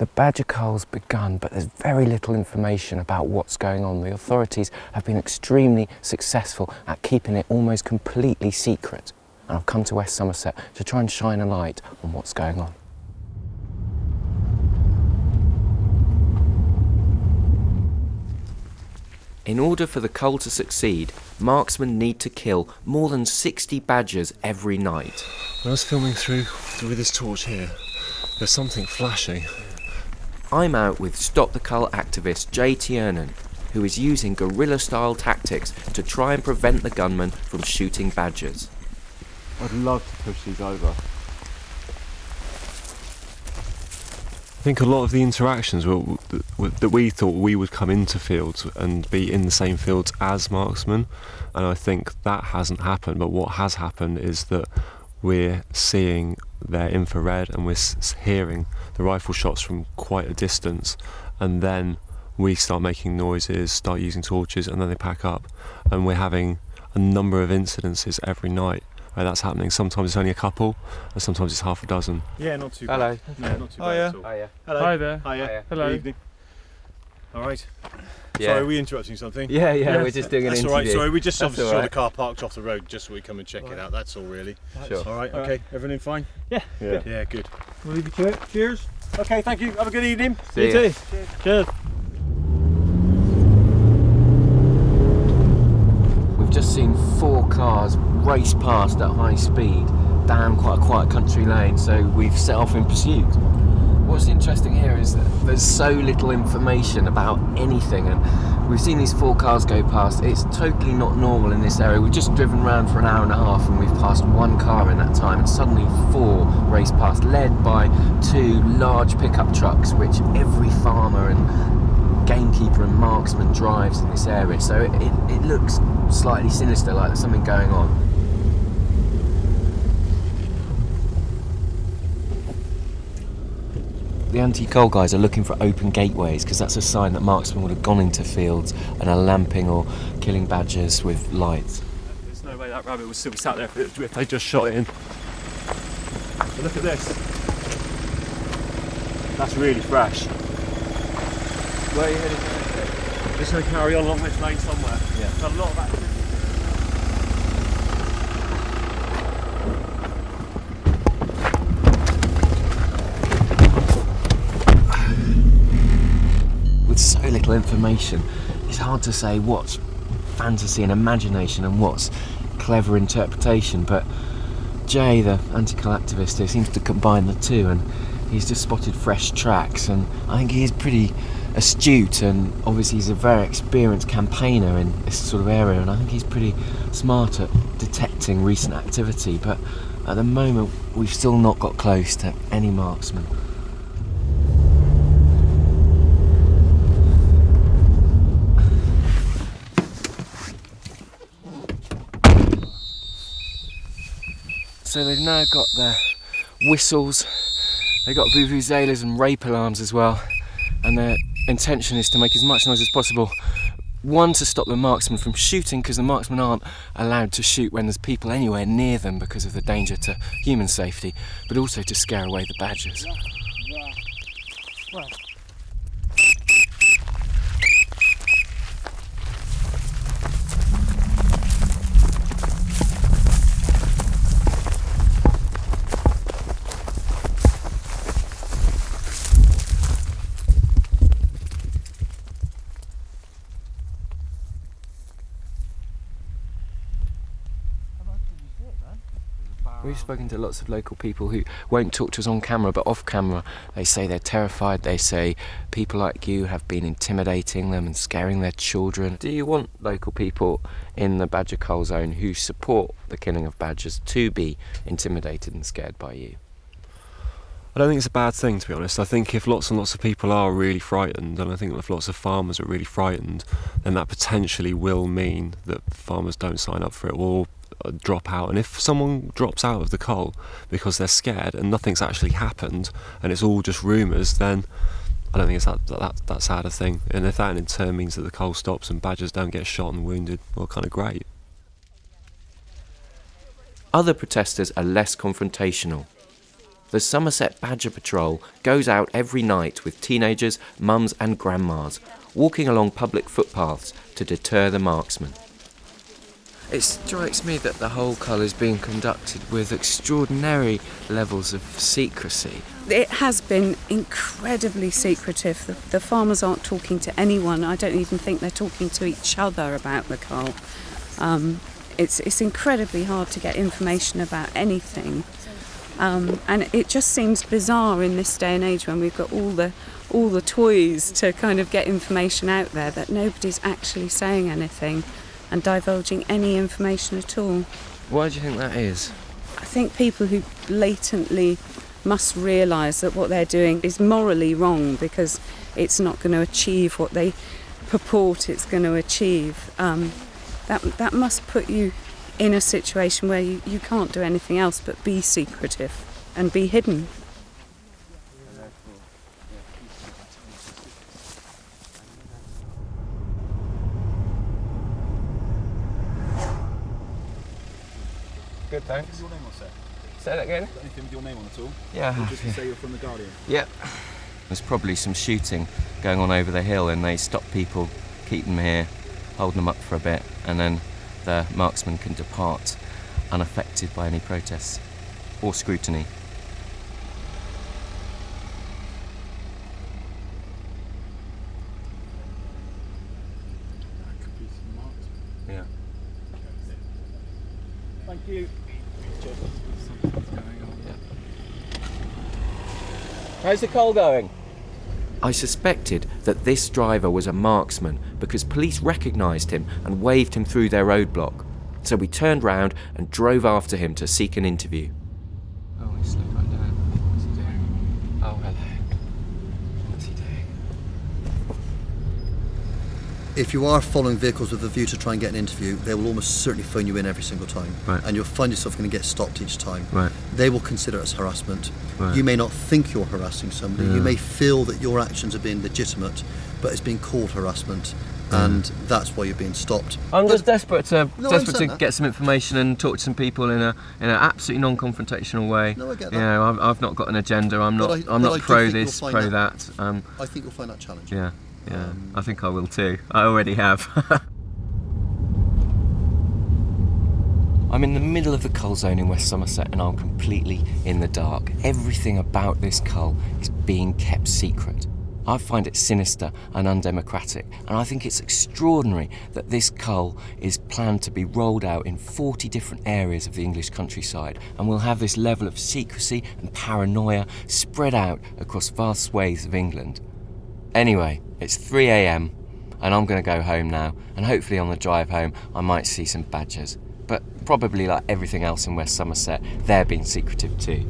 The badger cull's begun, but there's very little information about what's going on. The authorities have been extremely successful at keeping it almost completely secret. And I've come to West Somerset to try and shine a light on what's going on. In order for the cull to succeed, marksmen need to kill more than 60 badgers every night. When I was filming through with this torch here, there's something flashing. I'm out with Stop the Cull activist Jay Tiernan, who is using guerrilla-style tactics to try and prevent the gunmen from shooting badgers. I'd love to push these over. I think a lot of the interactions that we thought we would come into fields and be in the same fields as marksmen, and I think that hasn't happened, but what has happened is that we're seeing their infrared and we're hearing the rifle shots from quite a distance, and then we start making noises, start using torches, and then they pack up, and we're having a number of incidences every night where that's happening. Sometimes it's only a couple, and sometimes it's half a dozen. Yeah, not too Hello. bad. No, not too bad at all. Hiya. Hello. Hi there. Hiya. Hello. Good evening. All right. Yeah. Sorry, are we interrupting something? Yeah, Yes. we're just doing an That's interview. all right. Sorry, we just That's obviously all saw right. the car parked off the road just so we come and check it out. That's all really. Sure. All right. All Okay. Everything fine? Yeah. Yeah. Yeah. Good. We'll leave you to it. Cheers. Okay. Thank you. Have a good evening. See you ya. too. Cheers. We've just seen 4 cars race past at high speed down quite a quiet country lane, so we've set off in pursuit. What's interesting here is that there's so little information about anything, and we've seen these 4 cars go past. It's totally not normal in this area. We've just driven around for an hour and a half and we've passed 1 car in that time, and suddenly 4 race past, led by 2 large pickup trucks which every farmer and gamekeeper and marksman drives in this area, so it looks slightly sinister, like there's something going on. The anti-cull guys are looking for open gateways because that's a sign that marksmen would have gone into fields and are lamping or killing badgers with lights. There's no way that rabbit would still be sat there if they just shot it in. But look at this. That's really fresh. Where are you heading? Just going to carry on along this lane somewhere. Yeah. There's a lot of activity. With so little information, it's hard to say what's fantasy and imagination and what's clever interpretation, but Jay, the anti-cull activist here, seems to combine the two, and he's just spotted fresh tracks, and I think he's pretty astute, and obviously he's a very experienced campaigner in this sort of area, and I think he's pretty smart at detecting recent activity, but at the moment we've still not got close to any marksman. So they've now got their whistles, they've got vuvuzelas and rape alarms as well, and their intention is to make as much noise as possible. One, to stop the marksmen from shooting, because the marksmen aren't allowed to shoot when there's people anywhere near them because of the danger to human safety, but also to scare away the badgers. We've spoken to lots of local people who won't talk to us on camera, but off camera they say they're terrified. They say people like you have been intimidating them and scaring their children. Do you want local people in the badger cull zone who support the killing of badgers to be intimidated and scared by you? I don't think it's a bad thing, to be honest. I think if lots and lots of people are really frightened, and I think if lots of farmers are really frightened, then that potentially will mean that farmers don't sign up for it or drop out. And if someone drops out of the cull because they're scared and nothing's actually happened and it's all just rumours, then I don't think it's that sad a thing. And if that in turn means that the cull stops and badgers don't get shot and wounded, well, kind of great. Other protesters are less confrontational. The Somerset Badger Patrol goes out every night with teenagers, mums and grandmas, walking along public footpaths to deter the marksmen. It strikes me that the whole cull is being conducted with extraordinary levels of secrecy. It has been incredibly secretive. The farmers aren't talking to anyone. I don't even think they're talking to each other about the cull. It's incredibly hard to get information about anything. And it just seems bizarre in this day and age when we've got all the toys to kind of get information out there that nobody's actually saying anything and divulging any information at all. Why do you think that is? I think people who blatantly must realise that what they're doing is morally wrong because it's not going to achieve what they purport it's going to achieve. That must put you in a situation where you can't do anything else but be secretive and be hidden. Good, thanks. Your name on set? Say that again? Anything with your name on at all? Yeah. Or just to say you're from the Guardian? Yep. There's probably some shooting going on over the hill and they stop people, keep them here, hold them up for a bit, and then the marksmen can depart unaffected by any protests or scrutiny. That could be some marksmen. Yeah. Thank you. Something's going on. How's the cull going? I suspected that this driver was a marksman because police recognised him and waved him through their roadblock. So we turned round and drove after him to seek an interview. Oh, he slowed right down. What's he doing? Oh, hello. What's he doing? If you are following vehicles with a view to try and get an interview, they will almost certainly phone you in every single time. Right. And you'll find yourself going to get stopped each time. Right. They will consider it as harassment. Right. You may not think you're harassing somebody. You may feel that your actions are being legitimate, but it's being called harassment. And that's why you're being stopped. I'm just desperate to that. get some information and talk to some people in an absolutely non-confrontational way. No, I get that. You know, I've not got an agenda. I'm not I do pro think this, you'll pro find that. I think you'll find that challenging. Yeah, I think I will too. I already have. I'm in the middle of the cull zone in West Somerset and I'm completely in the dark. Everything about this cull is being kept secret. I find it sinister and undemocratic, and I think it's extraordinary that this cull is planned to be rolled out in 40 different areas of the English countryside, and will have this level of secrecy and paranoia spread out across vast swathes of England. Anyway, it's 3 AM, and I'm going to go home now, and hopefully on the drive home I might see some badgers. But probably like everything else in West Somerset, they're being secretive too.